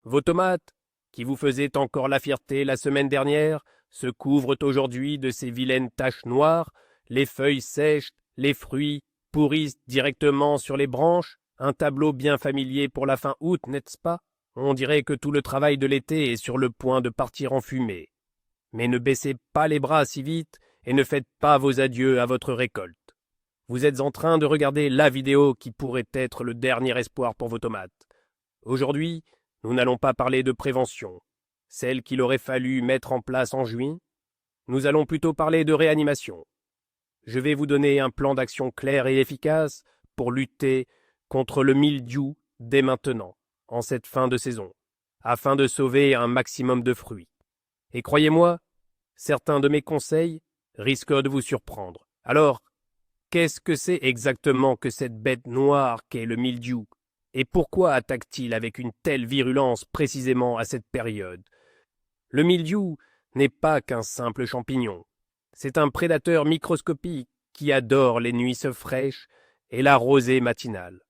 Vos tomates, qui vous faisaient encore la fierté la semaine dernière, se couvrent aujourd'hui de ces vilaines taches noires, les feuilles sèchent, les fruits pourrissent directement sur les branches, un tableau bien familier pour la fin août, n'est-ce pas? On dirait que tout le travail de l'été est sur le point de partir en fumée. Mais ne baissez pas les bras si vite et ne faites pas vos adieux à votre récolte. Vous êtes en train de regarder la vidéo qui pourrait être le dernier espoir pour vos tomates. Aujourd'hui, nous n'allons pas parler de prévention, celle qu'il aurait fallu mettre en place en juin. Nous allons plutôt parler de réanimation. Je vais vous donner un plan d'action clair et efficace pour lutter contre le mildiou dès maintenant, en cette fin de saison, afin de sauver un maximum de fruits. Et croyez-moi, certains de mes conseils risquent de vous surprendre. Alors, qu'est-ce que c'est exactement que cette bête noire qu'est le mildiou? Et pourquoi attaque-t-il avec une telle virulence précisément à cette période? Le mildiou n'est pas qu'un simple champignon. C'est un prédateur microscopique qui adore les nuits fraîches et la rosée matinale.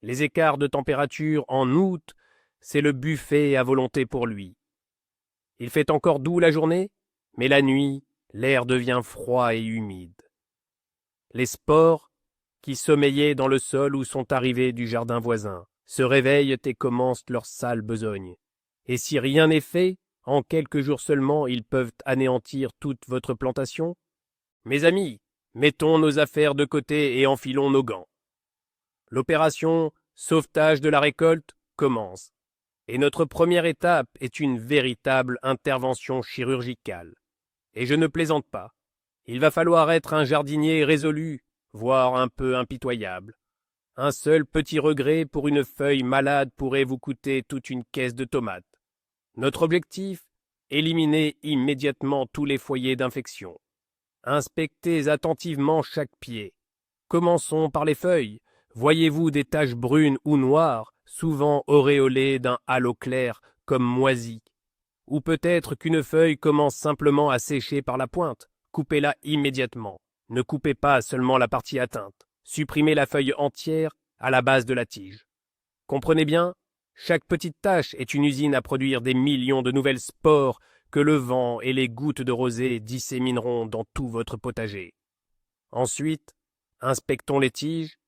Les écarts de température en août, c'est le buffet à volonté pour lui. Il fait encore doux la journée, mais la nuit, l'air devient froid et humide. Les spores, qui sommeillaient dans le sol ou sont arrivés du jardin voisin, se réveillent et commencent leur sale besogne. Et si rien n'est fait, en quelques jours seulement, ils peuvent anéantir toute votre plantation. Mes amis, mettons nos affaires de côté et enfilons nos gants. L'opération sauvetage de la récolte commence. Et notre première étape est une véritable intervention chirurgicale. Et je ne plaisante pas. Il va falloir être un jardinier résolu, voire un peu impitoyable. Un seul petit regret pour une feuille malade pourrait vous coûter toute une caisse de tomates. Notre objectif, éliminer immédiatement tous les foyers d'infection. Inspectez attentivement chaque pied. Commençons par les feuilles. Voyez-vous des taches brunes ou noires, souvent auréolées d'un halo clair, comme moisies? Ou peut-être qu'une feuille commence simplement à sécher par la pointe. Coupez-la immédiatement. Ne coupez pas seulement la partie atteinte. Supprimez la feuille entière à la base de la tige. Comprenez bien, chaque petite tache est une usine à produire des millions de nouvelles spores que le vent et les gouttes de rosée dissémineront dans tout votre potager. Ensuite, inspectons les tiges.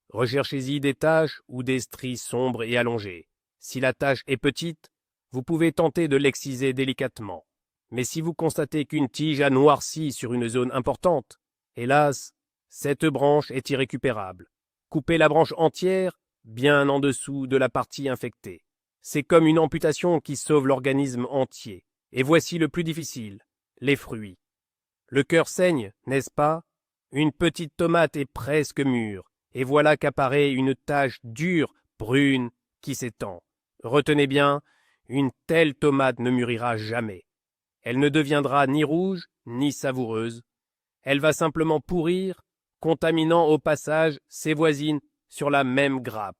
Recherchez-y des taches ou des stries sombres et allongées. Si la tache est petite, vous pouvez tenter de l'exciser délicatement. Mais si vous constatez qu'une tige a noirci sur une zone importante, hélas, cette branche est irrécupérable. Coupez la branche entière, bien en dessous de la partie infectée. C'est comme une amputation qui sauve l'organisme entier. Et voici le plus difficile, les fruits. Le cœur saigne, n'est-ce pas? Une petite tomate est presque mûre, et voilà qu'apparaît une tache dure, brune, qui s'étend. Retenez bien, une telle tomate ne mûrira jamais. Elle ne deviendra ni rouge, ni savoureuse. Elle va simplement pourrir, contaminant au passage ses voisines sur la même grappe.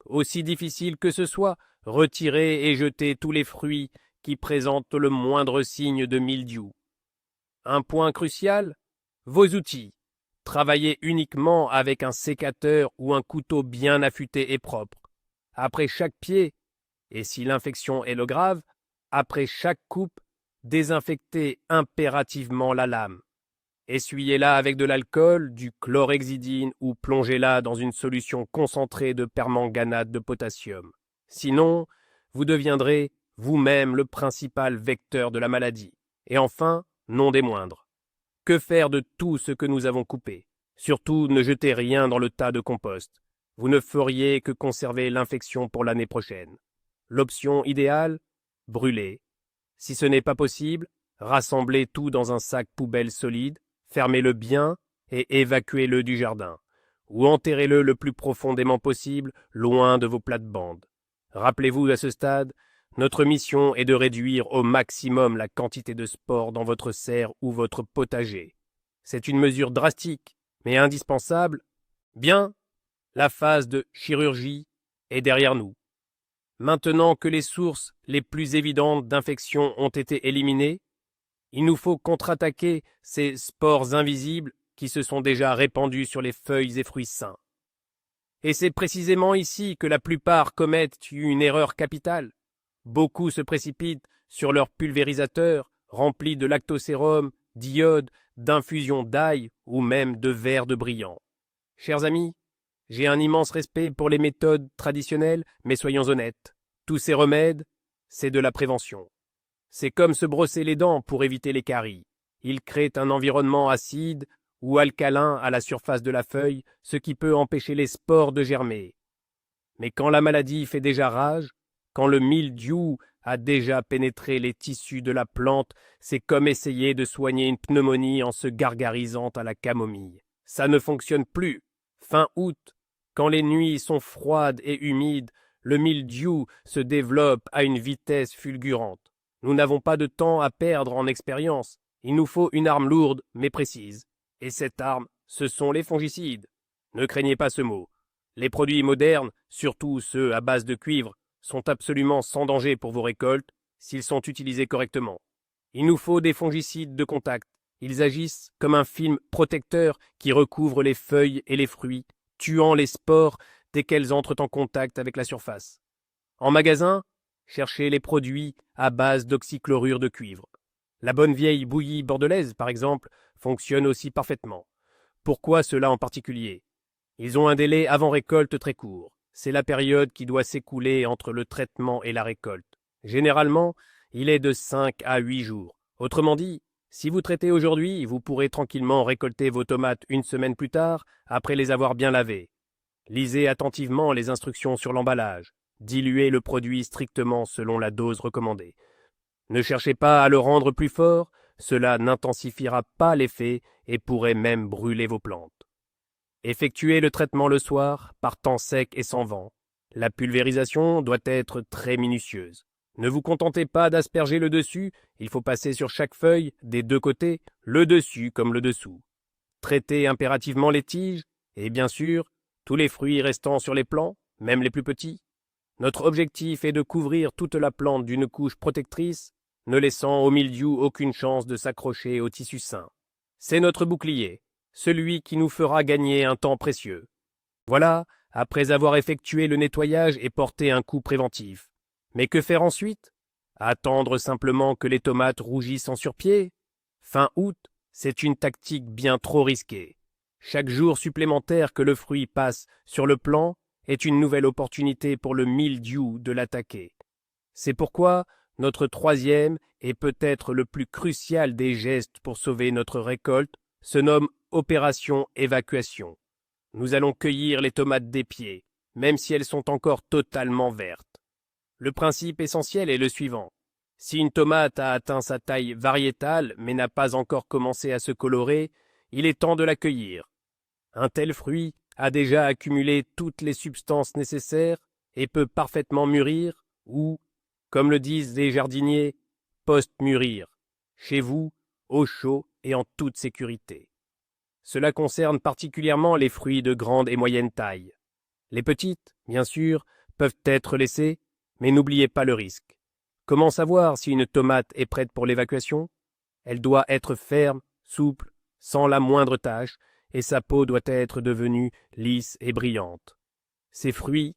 Aussi difficile que ce soit, retirez et jetez tous les fruits qui présentent le moindre signe de mildiou. Un point crucial, vos outils. Travaillez uniquement avec un sécateur ou un couteau bien affûté et propre. Après chaque pied, et si l'infection est le grave, après chaque coupe, désinfectez impérativement la lame. Essuyez-la avec de l'alcool, du chlorhexidine ou plongez-la dans une solution concentrée de permanganate de potassium. Sinon, vous deviendrez vous-même le principal vecteur de la maladie. Et enfin, non des moindres. Que faire de tout ce que nous avons coupé? Surtout, ne jetez rien dans le tas de compost. Vous ne feriez que conserver l'infection pour l'année prochaine. L'option idéale, brûler. Si ce n'est pas possible, rassemblez tout dans un sac poubelle solide, fermez-le bien et évacuez-le du jardin, ou enterrez-le le plus profondément possible, loin de vos plates-bandes. Rappelez-vous à ce stade, notre mission est de réduire au maximum la quantité de spores dans votre serre ou votre potager. C'est une mesure drastique, mais indispensable. Bien, la phase de chirurgie est derrière nous. Maintenant que les sources les plus évidentes d'infection ont été éliminées, il nous faut contre-attaquer ces spores invisibles qui se sont déjà répandus sur les feuilles et fruits sains. Et c'est précisément ici que la plupart commettent une erreur capitale. Beaucoup se précipitent sur leur pulvérisateur rempli de lactosérum, d'iode, d'infusion d'ail ou même de verre de brillant. Chers amis, j'ai un immense respect pour les méthodes traditionnelles, mais soyons honnêtes. Tous ces remèdes, c'est de la prévention. C'est comme se brosser les dents pour éviter les caries. Ils créent un environnement acide ou alcalin à la surface de la feuille, ce qui peut empêcher les spores de germer. Mais quand la maladie fait déjà rage, quand le mildiou a déjà pénétré les tissus de la plante, c'est comme essayer de soigner une pneumonie en se gargarisant à la camomille. Ça ne fonctionne plus. Fin août, quand les nuits sont froides et humides, le mildiou se développe à une vitesse fulgurante. Nous n'avons pas de temps à perdre en expérience. Il nous faut une arme lourde mais précise. Et cette arme, ce sont les fongicides. Ne craignez pas ce mot. Les produits modernes, surtout ceux à base de cuivre, sont absolument sans danger pour vos récoltes s'ils sont utilisés correctement. Il nous faut des fongicides de contact. Ils agissent comme un film protecteur qui recouvre les feuilles et les fruits, tuant les spores dès qu'elles entrent en contact avec la surface. En magasin, cherchez les produits à base d'oxychlorure de cuivre. La bonne vieille bouillie bordelaise, par exemple, fonctionne aussi parfaitement. Pourquoi cela en particulier? Ils ont un délai avant récolte très court. C'est la période qui doit s'écouler entre le traitement et la récolte. Généralement, il est de 5 à 8 jours. Autrement dit, si vous traitez aujourd'hui, vous pourrez tranquillement récolter vos tomates une semaine plus tard, après les avoir bien lavées. Lisez attentivement les instructions sur l'emballage. Diluez le produit strictement selon la dose recommandée. Ne cherchez pas à le rendre plus fort, cela n'intensifiera pas l'effet et pourrait même brûler vos plantes. Effectuez le traitement le soir, par temps sec et sans vent. La pulvérisation doit être très minutieuse. Ne vous contentez pas d'asperger le dessus, il faut passer sur chaque feuille, des deux côtés, le dessus comme le dessous. Traitez impérativement les tiges, et bien sûr, tous les fruits restant sur les plants, même les plus petits. Notre objectif est de couvrir toute la plante d'une couche protectrice, ne laissant au mildiou aucune chance de s'accrocher au tissu sain. C'est notre bouclier, celui qui nous fera gagner un temps précieux. Voilà, après avoir effectué le nettoyage et porté un coup préventif. Mais que faire ensuite? Attendre simplement que les tomates rougissent en surpied? Fin août, c'est une tactique bien trop risquée. Chaque jour supplémentaire que le fruit passe sur le plant est une nouvelle opportunité pour le mildiou de l'attaquer. C'est pourquoi notre troisième et peut-être le plus crucial des gestes pour sauver notre récolte se nomme opération évacuation. Nous allons cueillir les tomates des pieds, même si elles sont encore totalement vertes. Le principe essentiel est le suivant. Si une tomate a atteint sa taille variétale mais n'a pas encore commencé à se colorer, il est temps de la cueillir. Un tel fruit a déjà accumulé toutes les substances nécessaires et peut parfaitement mûrir ou, comme le disent les jardiniers, post-mûrir, chez vous, au chaud et en toute sécurité. Cela concerne particulièrement les fruits de grande et moyenne taille. Les petites, bien sûr, peuvent être laissées, mais n'oubliez pas le risque. Comment savoir si une tomate est prête pour l'évacuation? Elle doit être ferme, souple, sans la moindre tache, et sa peau doit être devenue lisse et brillante. Ces fruits,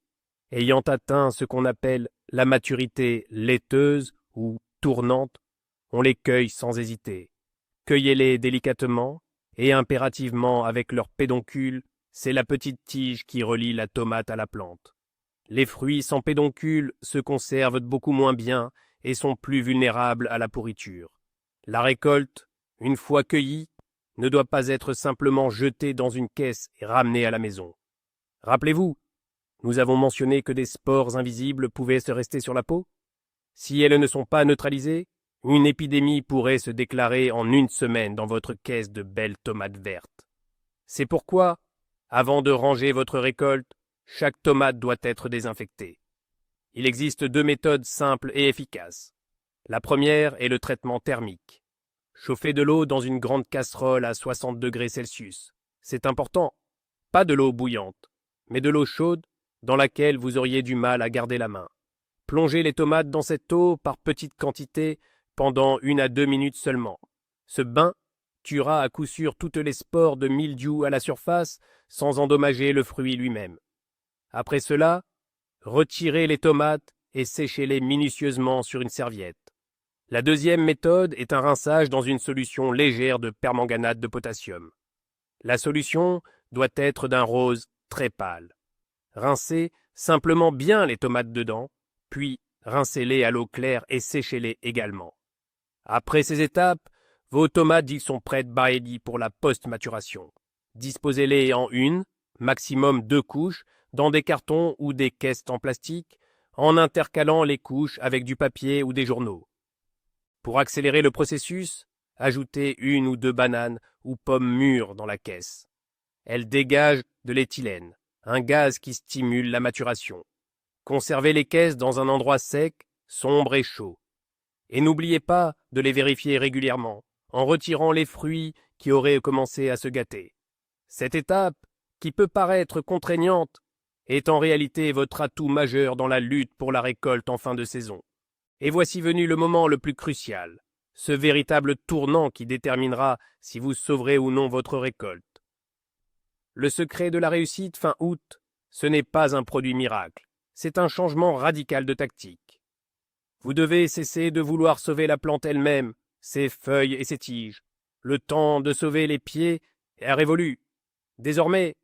ayant atteint ce qu'on appelle la maturité laiteuse ou tournante, on les cueille sans hésiter. Cueillez-les délicatement et impérativement avec leur pédoncule, c'est la petite tige qui relie la tomate à la plante. Les fruits sans pédoncule se conservent beaucoup moins bien et sont plus vulnérables à la pourriture. La récolte, une fois cueillie, ne doit pas être simplement jetée dans une caisse et ramenée à la maison. Rappelez-vous, nous avons mentionné que des spores invisibles pouvaient se rester sur la peau. Si elles ne sont pas neutralisées, une épidémie pourrait se déclarer en une semaine dans votre caisse de belles tomates vertes. C'est pourquoi, avant de ranger votre récolte, chaque tomate doit être désinfectée. Il existe 2 méthodes simples et efficaces. La première est le traitement thermique. Chauffez de l'eau dans une grande casserole à 60 degrés Celsius. C'est important. Pas de l'eau bouillante, mais de l'eau chaude dans laquelle vous auriez du mal à garder la main. Plongez les tomates dans cette eau par petites quantités pendant 1 à 2 minutes seulement. Ce bain tuera à coup sûr toutes les spores de mildiou à la surface sans endommager le fruit lui-même. Après cela, retirez les tomates et séchez-les minutieusement sur une serviette. La deuxième méthode est un rinçage dans une solution légère de permanganate de potassium. La solution doit être d'un rose très pâle. Rincez simplement bien les tomates dedans, puis rincez-les à l'eau claire et séchez-les également. Après ces étapes, vos tomates y sont prêtes by pour la post-maturation. Disposez-les en une, maximum 2 couches, dans des cartons ou des caisses en plastique, en intercalant les couches avec du papier ou des journaux. Pour accélérer le processus, ajoutez 1 ou 2 bananes ou pommes mûres dans la caisse. Elles dégagent de l'éthylène, un gaz qui stimule la maturation. Conservez les caisses dans un endroit sec, sombre et chaud. Et n'oubliez pas de les vérifier régulièrement, en retirant les fruits qui auraient commencé à se gâter. Cette étape, qui peut paraître contraignante, est en réalité votre atout majeur dans la lutte pour la récolte en fin de saison. Et voici venu le moment le plus crucial, ce véritable tournant qui déterminera si vous sauverez ou non votre récolte. Le secret de la réussite fin août, ce n'est pas un produit miracle, c'est un changement radical de tactique. Vous devez cesser de vouloir sauver la plante elle-même, ses feuilles et ses tiges. Le temps de sauver les pieds est révolu. Désormais,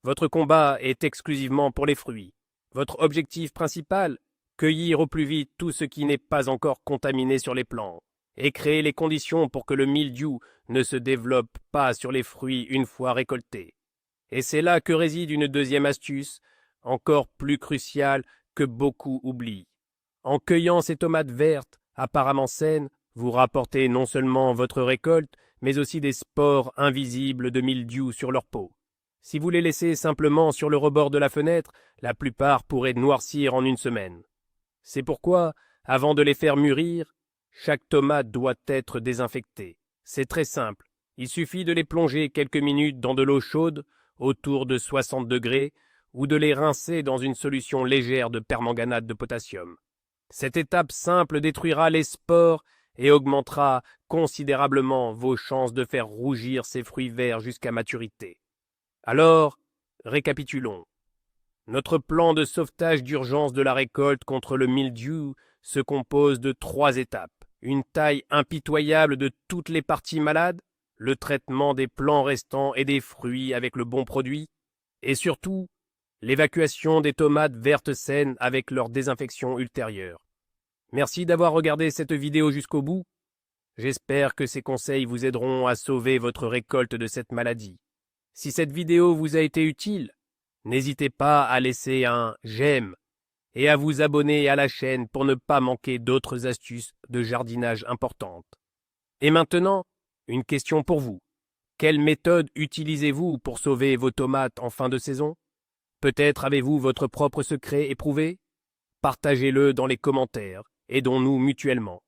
votre combat est exclusivement pour les fruits. Votre objectif principal, cueillir au plus vite tout ce qui n'est pas encore contaminé sur les plants, et créer les conditions pour que le mildiou ne se développe pas sur les fruits une fois récoltés. Et c'est là que réside une deuxième astuce, encore plus cruciale que beaucoup oublient. En cueillant ces tomates vertes, apparemment saines, vous rapportez non seulement votre récolte, mais aussi des spores invisibles de mildiou sur leur peau. Si vous les laissez simplement sur le rebord de la fenêtre, la plupart pourraient noircir en une semaine. C'est pourquoi, avant de les faire mûrir, chaque tomate doit être désinfectée. C'est très simple. Il suffit de les plonger quelques minutes dans de l'eau chaude, autour de 60 degrés, ou de les rincer dans une solution légère de permanganate de potassium. Cette étape simple détruira les spores et augmentera considérablement vos chances de faire rougir ces fruits verts jusqu'à maturité. Alors, récapitulons. Notre plan de sauvetage d'urgence de la récolte contre le mildiou se compose de 3 étapes. Une taille impitoyable de toutes les parties malades, le traitement des plants restants et des fruits avec le bon produit, et surtout, l'évacuation des tomates vertes saines avec leur désinfection ultérieure. Merci d'avoir regardé cette vidéo jusqu'au bout. J'espère que ces conseils vous aideront à sauver votre récolte de cette maladie. Si cette vidéo vous a été utile, n'hésitez pas à laisser un j'aime et à vous abonner à la chaîne pour ne pas manquer d'autres astuces de jardinage importantes. Et maintenant, une question pour vous. Quelle méthode utilisez-vous pour sauver vos tomates en fin de saison? Peut-être avez-vous votre propre secret éprouvé? Partagez-le dans les commentaires, aidons-nous mutuellement.